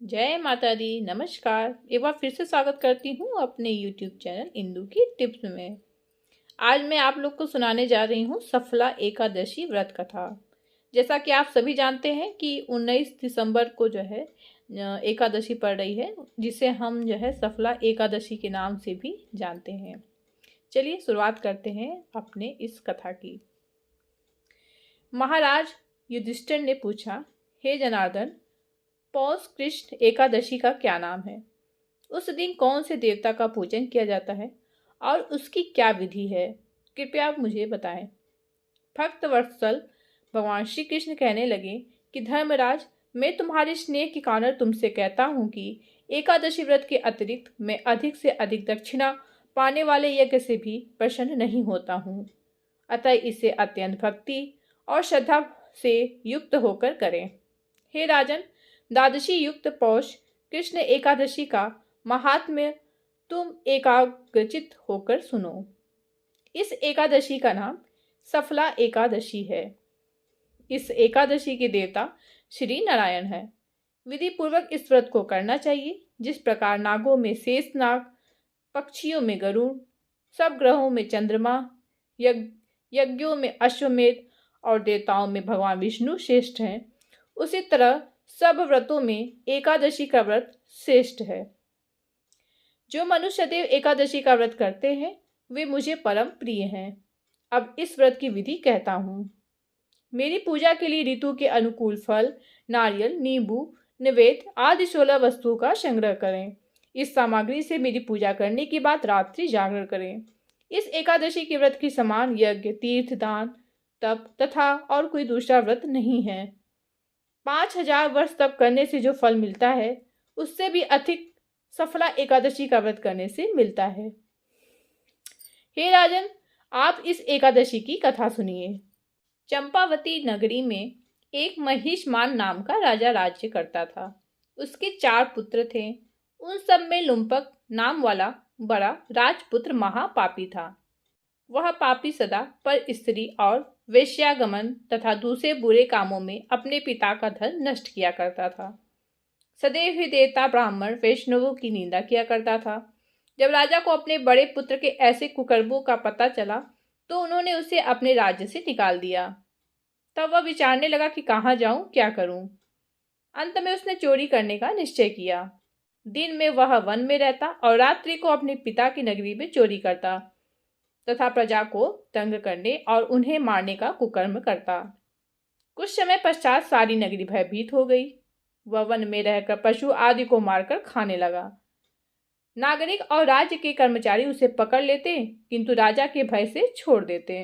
जय माता दी। नमस्कार। एक बार फिर से स्वागत करती हूँ अपने YouTube चैनल इंदू की टिप्स में। आज मैं आप लोग को सुनाने जा रही हूँ सफला एकादशी व्रत कथा। जैसा कि आप सभी जानते हैं कि 19 दिसंबर को जो है एकादशी पड़ रही है, जिसे हम जो है सफला एकादशी के नाम से भी जानते हैं। चलिए शुरुआत करते हैं अपने इस कथा की। महाराज युधिष्ठिर ने पूछा, हे जनार्दन, पौष कृष्ण एकादशी का क्या नाम है? उस दिन कौन से देवता का पूजन किया जाता है और उसकी क्या विधि है? कृपया आप मुझे बताएं। भक्त वत्सल भगवान श्री कृष्ण कहने लगे कि धर्मराज, मैं तुम्हारे स्नेह के कारण तुमसे कहता हूँ कि एकादशी व्रत के अतिरिक्त मैं अधिक से अधिक दक्षिणा पाने वाले यज्ञ से भी प्रसन्न नहीं होता हूँ। अतः इसे अत्यंत भक्ति और श्रद्धा से युक्त होकर करें। हे राजन, द्वादशी युक्त पौष कृष्ण एकादशी का महात्म्य तुम एकाग्रचित होकर सुनो। इस एकादशी का नाम सफला एकादशी है। इस एकादशी के देवता श्री नारायण है। विधि पूर्वक इस व्रत को करना चाहिए। जिस प्रकार नागों में शेष नाग, पक्षियों में गरुड़, सब ग्रहों में चंद्रमा, यज्ञों में अश्वमेध और देवताओं में भगवान विष्णु श्रेष्ठ हैं, उसी तरह सब व्रतों में एकादशी का व्रत श्रेष्ठ है। जो मनुष्य सदैव एकादशी का व्रत करते हैं वे मुझे परम प्रिय हैं। अब इस व्रत की विधि कहता हूँ। मेरी पूजा के लिए ऋतु के अनुकूल फल, नारियल, नींबू, नैवेद्य आदि 16 वस्तुओं का संग्रह करें। इस सामग्री से मेरी पूजा करने के बाद रात्रि जागरण करें। इस एकादशी के व्रत की समान यज्ञ, तीर्थ, दान, तप तथा और कोई दूसरा व्रत नहीं है। 5000 वर्ष तप करने से जो फल मिलता है उससे भी अधिक सफला एकादशी का व्रत करने से मिलता है। हे राजन, आप इस एकादशी की कथा सुनिए। चंपावती नगरी में एक महिषमान नाम का राजा राज्य करता था। उसके 4 पुत्र थे। उन सब में लुम्पक नाम वाला बड़ा राजपुत्र महापापी था। वह पापी सदा पर स्त्री और वेश्यागमन तथा दूसरे बुरे कामों में अपने पिता का धन नष्ट किया करता था। सदैव ही देवता, ब्राह्मण, वैष्णवों की निंदा किया करता था। जब राजा को अपने बड़े पुत्र के ऐसे कुकर्मों का पता चला तो उन्होंने उसे अपने राज्य से निकाल दिया। तब वह विचारने लगा कि कहाँ जाऊं, क्या करूं। अंत में उसने चोरी करने का निश्चय किया। दिन में वह वन में रहता और रात्रि को अपने पिता की नगरी में चोरी करता तथा प्रजा को तंग करने और उन्हें मारने का कुकर्म करता। कुछ समय पश्चात सारी नगरी भयभीत हो गई। वह वन में रहकर पशु आदि को मारकर खाने लगा। नागरिक और राज्य के कर्मचारी उसे पकड़ लेते किंतु राजा के भय से छोड़ देते।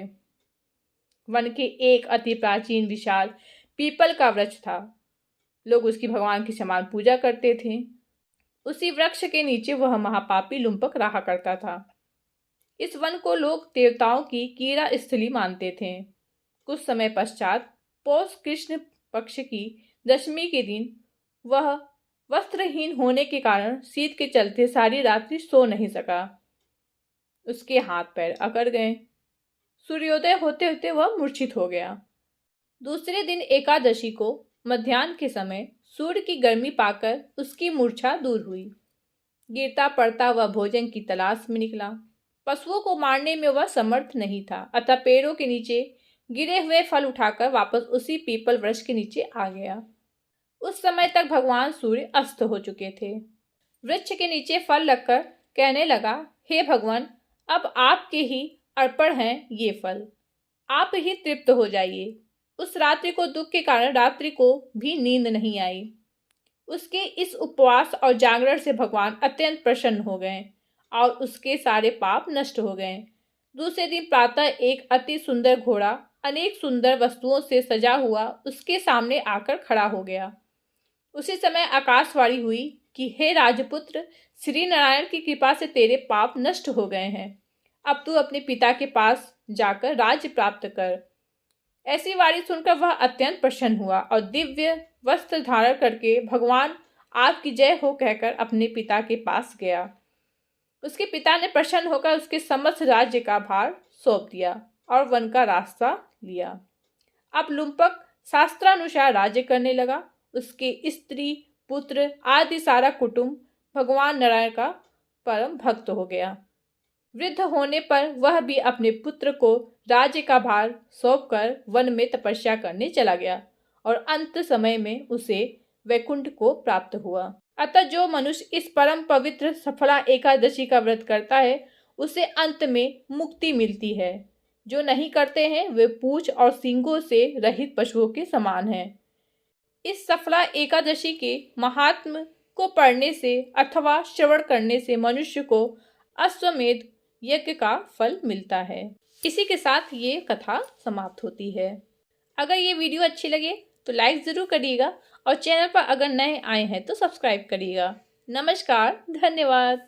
वन के एक अति प्राचीन विशाल पीपल का वृक्ष था। लोग उसकी भगवान की समान पूजा करते थे। उसी वृक्ष के नीचे वह महापापी लुम्पक रहा करता था। इस वन को लोग देवताओं की कीड़ा स्थली मानते थे। कुछ समय पश्चात पौष कृष्ण पक्ष की दशमी के दिन वह वस्त्रहीन होने के कारण शीत के चलते सारी रात्रि सो नहीं सका। उसके हाथ पैर अकड़ गए। सूर्योदय होते होते वह मूर्छित हो गया। दूसरे दिन एकादशी को मध्याह्न के समय सूर्य की गर्मी पाकर उसकी मूर्छा दूर हुई। गिरता पड़ता वह भोजन की तलाश में निकला। पशुओं को मारने में वह समर्थ नहीं था, अतः पेड़ों के नीचे गिरे हुए फल उठाकर वापस उसी पीपल वृक्ष के नीचे आ गया। उस समय तक भगवान सूर्य अस्त हो चुके थे। वृक्ष के नीचे फल रखकर कहने लगा, हे भगवान, अब आपके ही अर्पण हैं ये फल, आप ही तृप्त हो जाइए। उस रात्रि को दुख के कारण रात्रि को भी नींद नहीं आई। उसके इस उपवास और जागरण से भगवान अत्यंत प्रसन्न हो गए और उसके सारे पाप नष्ट हो गए। दूसरे दिन प्रातः एक अति सुंदर घोड़ा अनेक सुंदर वस्तुओं से सजा हुआ उसके सामने आकर खड़ा हो गया। उसी समय आकाशवाणी हुई कि हे राजपुत्र, श्री नारायण की कृपा से तेरे पाप नष्ट हो गए हैं। अब तू अपने पिता के पास जाकर राज्य प्राप्त कर। ऐसी वाणी सुनकर वह अत्यंत प्रसन्न हुआ और दिव्य वस्त्र धारण करके भगवान आपकी जय हो कहकर अपने पिता के पास गया। उसके पिता ने प्रसन्न होकर उसके समस्त राज्य का भार सौंप दिया और वन का रास्ता लिया। अब लुम्पक शास्त्रानुसार राज्य करने लगा। उसके स्त्री पुत्र आदि सारा कुटुंब भगवान नारायण का परम भक्त हो गया। वृद्ध होने पर वह भी अपने पुत्र को राज्य का भार सौंपकर वन में तपस्या करने चला गया और अंत समय में उसे वैकुंठ को प्राप्त हुआ। अतः जो मनुष्य इस परम पवित्र सफला एकादशी का व्रत करता है उसे अंत में मुक्ति मिलती है। जो नहीं करते हैं वे पूंछ और सींगों से रहित पशुओं के समान हैं। इस सफला एकादशी के महात्म्य को पढ़ने से अथवा श्रवण करने से मनुष्य को अश्वमेध यज्ञ का फल मिलता है। इसी के साथ ये कथा समाप्त होती है। अगर ये वीडियो अच्छी लगे तो लाइक ज़रूर करिएगा और चैनल पर अगर नए आए हैं तो सब्सक्राइब करिएगा। नमस्कार, धन्यवाद।